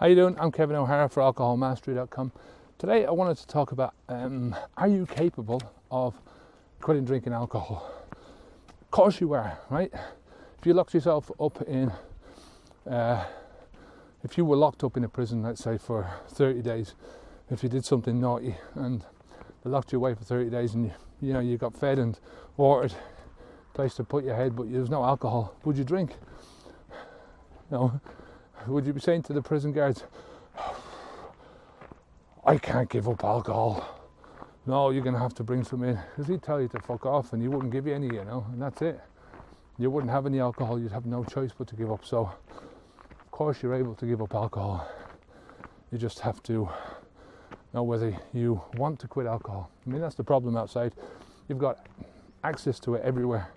How you doing? I'm Kevin O'Hara for alcoholmastery.com. Today I wanted to talk about are you capable of quitting drinking alcohol? Of course you are, right? If you locked yourself up in if you were locked up in a prison, let's say for 30 days, if you did something naughty and they locked you away for 30 days and you got fed and watered, place to put your head, but there's no alcohol, would you drink? No. Would you be saying to the prison guards, I can't give up alcohol? No, you're going to have to bring some in. Because he'd tell you to fuck off and he wouldn't give you any, and that's it. You wouldn't have any alcohol, you'd have no choice but to give up. So, of course you're able to give up alcohol. You just have to know whether you want to quit alcohol. I mean, that's the problem outside. You've got access to it everywhere.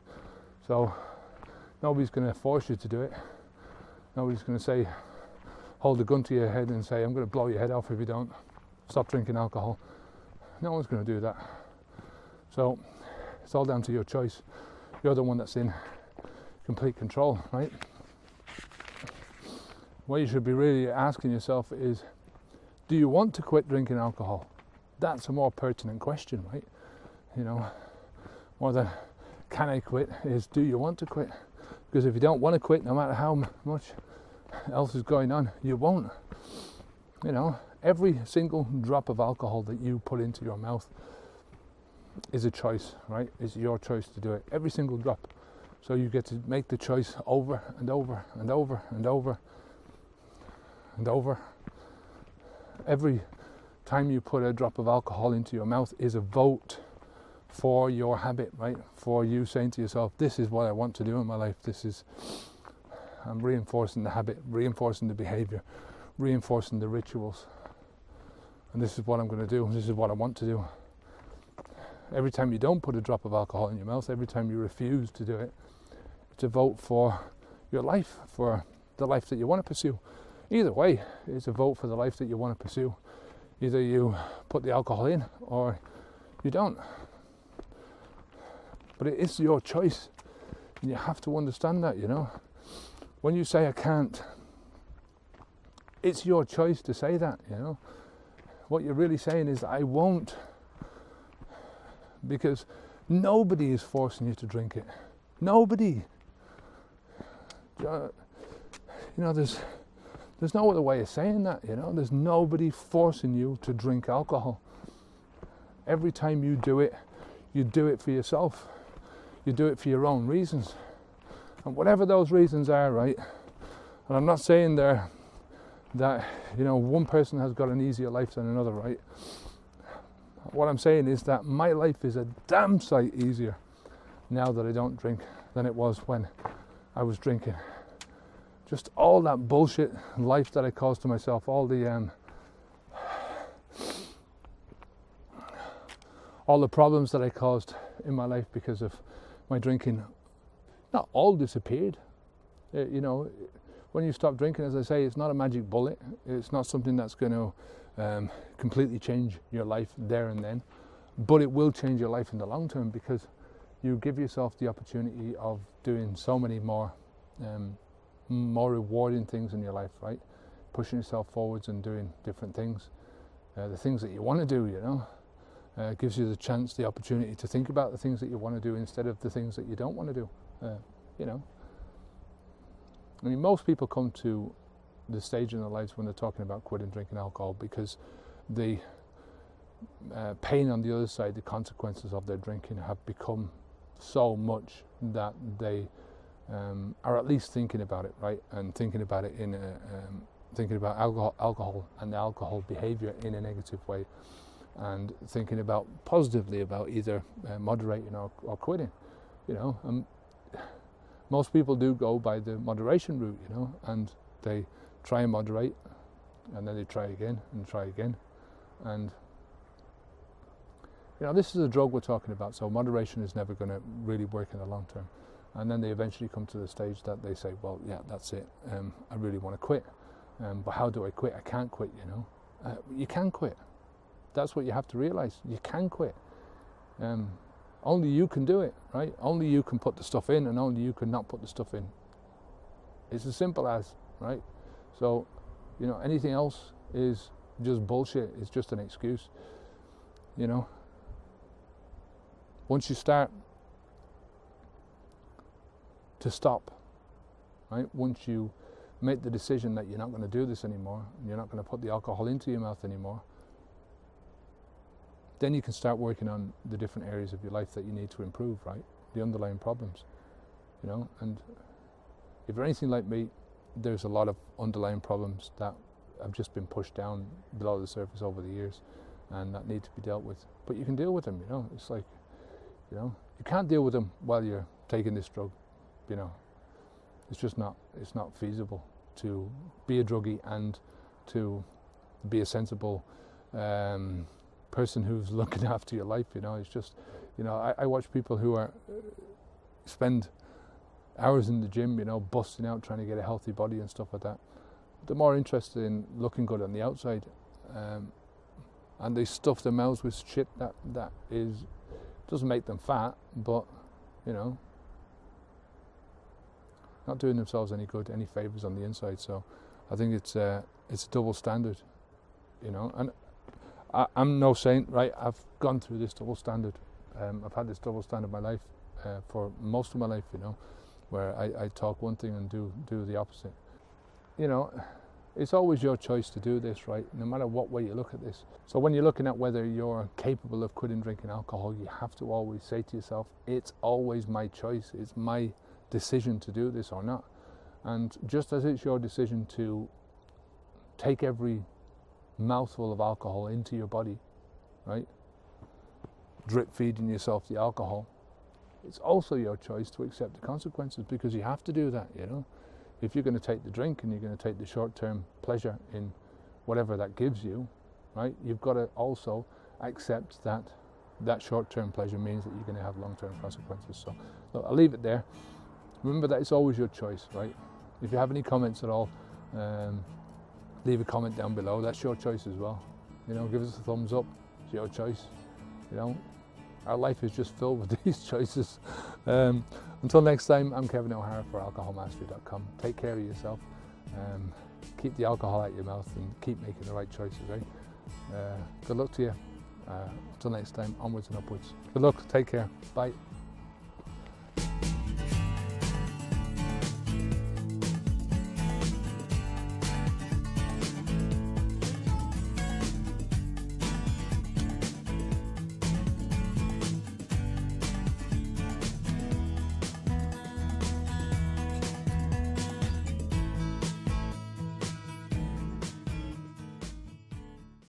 So, nobody's going to force you to do it. Nobody's going to say, hold a gun to your head and say, I'm going to blow your head off if you don't stop drinking alcohol. No one's going to do that. So it's all down to your choice. You're the one that's in complete control, right? What you should be really asking yourself is, do you want to quit drinking alcohol? That's a more pertinent question, right? More than can I quit is, do you want to quit? Because if you don't want to quit, no matter how much else is going on, you won't. Every single drop of alcohol that you put into your mouth is a choice, right? It's your choice to do it. Every single drop. So you get to make the choice over and over and over and over and over. Every time you put a drop of alcohol into your mouth is a vote for your habit, right? For you saying to yourself, this is what I want to do in my life. I'm reinforcing the habit, reinforcing the behavior, reinforcing the rituals. And this is what I'm going to do. This is what I want to do. Every time you don't put a drop of alcohol in your mouth, every time you refuse to do it, it's a vote for your life, for the life that you want to pursue. Either way, it's a vote for the life that you want to pursue. Either you put the alcohol in or you don't. But it is your choice, and you have to understand that, When you say I can't, it's your choice to say that, What you're really saying is I won't, because nobody is forcing you to drink it. Nobody. There's no other way of saying that, There's nobody forcing you to drink alcohol. Every time you do it for yourself. You do it for your own reasons. And whatever those reasons are, right? And I'm not saying there that, one person has got an easier life than another, right? What I'm saying is that my life is a damn sight easier now that I don't drink than it was when I was drinking. Just all that bullshit life that I caused to myself, all the problems that I caused in my life because of my drinking, not all disappeared. When you stop drinking, as I say, it's not a magic bullet. It's not something that's going to completely change your life there and then, but it will change your life in the long term because you give yourself the opportunity of doing so many more rewarding things in your life, right? Pushing yourself forwards and doing different things, the things that you want to do, gives you the opportunity to think about the things that you want to do instead of the things that you don't want to do. I mean, most people come to the stage in their lives when they're talking about quitting drinking alcohol because the pain on the other side, the consequences of their drinking have become so much that they are at least thinking about it, right? And thinking about it thinking about alcohol and the alcohol behavior in a negative way. And thinking about positively about either moderating or quitting, most people do go by the moderation route, and they try and moderate, and then they try again and try again, and this is a drug we're talking about, so moderation is never going to really work in the long term. And then they eventually come to the stage that they say, well, yeah, that's it, I really want to quit, but how do I quit? I can't quit, you can quit. That's what you have to realize. You can quit. Only you can do it, right? Only you can put the stuff in, and only you can not put the stuff in. It's as simple as, right? So, You know, anything else is just bullshit. It's just an excuse. You know, once you start to stop, right? Once you make the decision that you're not going to do this anymore, and you're not going to put the alcohol into your mouth anymore, then you can start working on the different areas of your life that you need to improve, right? The underlying problems, you know. And if you're anything like me, there's a lot of underlying problems that have just been pushed down below the surface over the years, and that need to be dealt with. But you can deal with them, you know. It's like, you know, you can't deal with them while you're taking this drug, you know. It's just not, it's not feasible to be a druggie and to be a sensible person who's looking after your life, you know. It's just, you know, I watch people who are spend hours in the gym, you know, busting out trying to get a healthy body and stuff like that. They're more interested in looking good on the outside, and they stuff their mouths with shit that doesn't make them fat, but, you know, not doing themselves any good, any favours on the inside. So I think it's a double standard, you know. And I'm no saint, right? I've gone through this double standard. I've had this double standard in my life for most of my life, you know, where I talk one thing and do the opposite. You know, it's always your choice to do this, right? No matter what way you look at this. So when you're looking at whether you're capable of quitting drinking alcohol, you have to always say to yourself, it's always my choice. It's my decision to do this or not. And just as it's your decision to take every mouthful of alcohol into your body, right, drip feeding yourself the alcohol, it's also your choice to accept the consequences, because you have to do that, you know. If you're going to take the drink and you're going to take the short-term pleasure in whatever that gives you, right, you've got to also accept that that short-term pleasure means that you're going to have long-term consequences. So look, I'll leave it there. Remember that it's always your choice, right? If you have any comments at all, leave a comment down below. That's your choice as well. You know, give us a thumbs up. It's your choice. You know, our life is just filled with these choices. Until next time, I'm Kevin O'Hara for alcoholmastery.com. Take care of yourself. Keep the alcohol out of your mouth and keep making the right choices, right? Good luck to you. Until next time, onwards and upwards. Good luck. Take care. Bye.